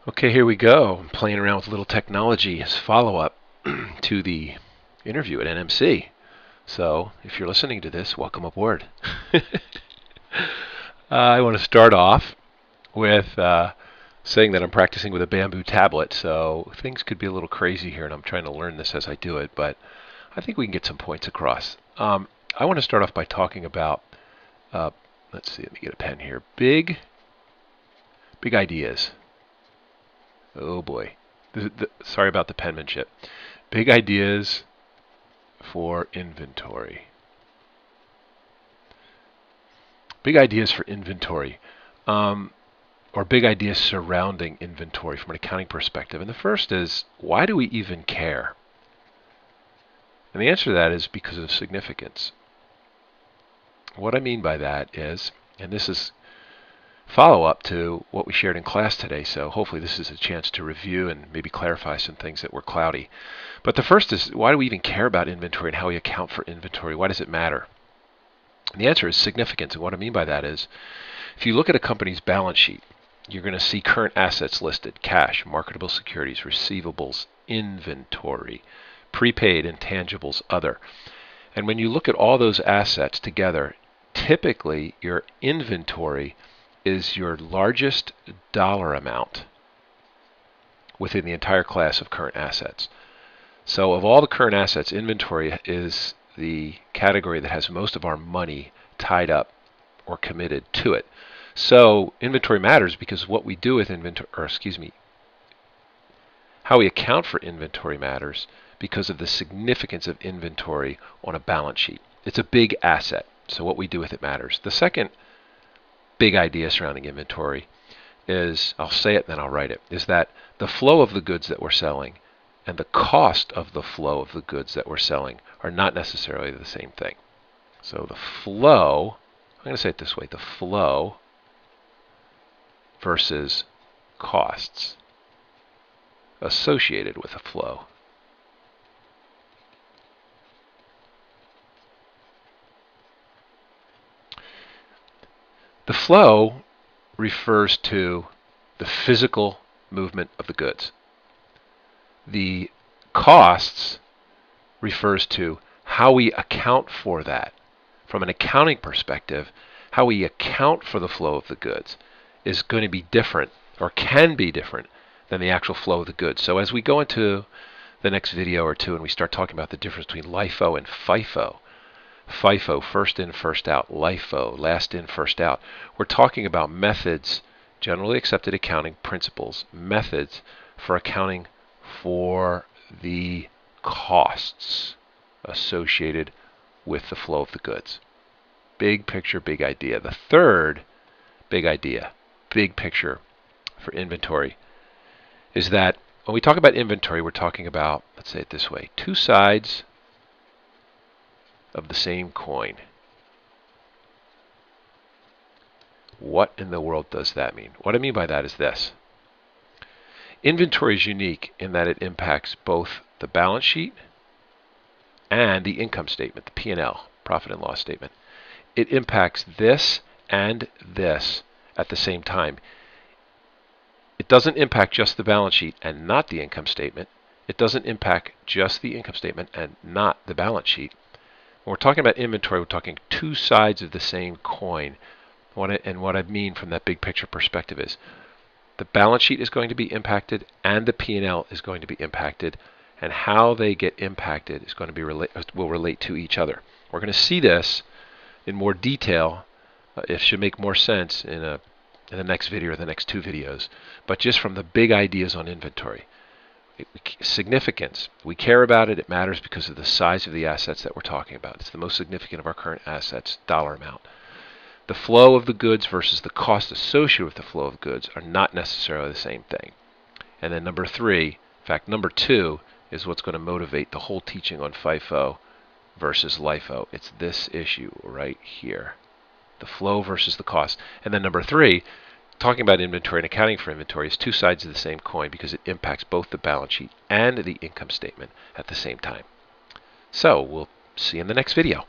Okay, here we go. I'm playing around with a little technology as follow-up to the interview at NMC. So, if you're listening to this, welcome aboard. I want to start off with saying that I'm practicing with a bamboo tablet, so things could be a little crazy here, and I'm trying to learn this as I do it, but I think we can get some points across. I want to start off by talking about, uh, let's see, let me get a pen here. Big ideas. Oh boy. Sorry about the penmanship. Big ideas for inventory. Big ideas for inventory. Or big ideas surrounding inventory from an accounting perspective. And the first is, why do we even care? And the answer to that is because of significance. What I mean by that is, and this is follow-up to what we shared in class today, so hopefully this is a chance to review and maybe clarify some things that were cloudy. But the first is, why do we even care about inventory and how we account for inventory? Why does it matter? And the answer is significance, and what I mean by that is, if you look at a company's balance sheet, you're going to see current assets listed: cash, marketable securities, receivables, inventory, prepaid, intangibles, other. And when you look at all those assets together, typically your inventory is your largest dollar amount within the entire class of current assets. So of all the current assets, inventory is the category that has most of our money tied up or committed to it. So inventory matters because what we do with inventory, how we account for inventory matters because of the significance of inventory on a balance sheet. It's a big asset, so what we do with it matters. The second big idea surrounding inventory is, I'll say it then I'll write it, is that the flow of the goods that we're selling and the cost of the flow of the goods that we're selling are not necessarily the same thing. So the flow, I'm going to say it this way, the flow versus costs associated with a flow. The flow refers to the physical movement of the goods. The costs refers to how we account for that. From an accounting perspective, how we account for the flow of the goods is going to be different, or can be different, than the actual flow of the goods. So as we go into the next video or two and we start talking about the difference between LIFO and FIFO, FIFO, first in, first out, LIFO, last in, first out, we're talking about methods, generally accepted accounting principles, methods for accounting for the costs associated with the flow of the goods. Big picture, big idea. The third big idea, big picture for inventory is that when we talk about inventory, we're talking about, let's say it this way, two sides of the same coin. What in the world does that mean? What I mean by that is this. Inventory is unique in that it impacts both the balance sheet and the income statement, the P&L, profit and loss statement. It impacts this and this at the same time. It doesn't impact just the balance sheet and not the income statement. It doesn't impact just the income statement and not the balance sheet. When we're talking about inventory, we're talking two sides of the same coin. And what I mean from that big picture perspective is the balance sheet is going to be impacted and the P&L is going to be impacted, and how they get impacted is going to be will relate to each other. We're going to see this in more detail. It should make more sense in the next video or the next two videos. But just from the big ideas on inventory, significance, we care about it. It matters because of the size of the assets that we're talking about. It's the most significant of our current assets, dollar amount. The flow of the goods versus the cost associated with the flow of goods are not necessarily the same thing. And then number three, in fact number two, is what's going to motivate the whole teaching on FIFO versus LIFO. It's this issue right here. The flow versus the cost. And then number three, talking about inventory and accounting for inventory is two sides of the same coin because it impacts both the balance sheet and the income statement at the same time. So we'll see you in the next video.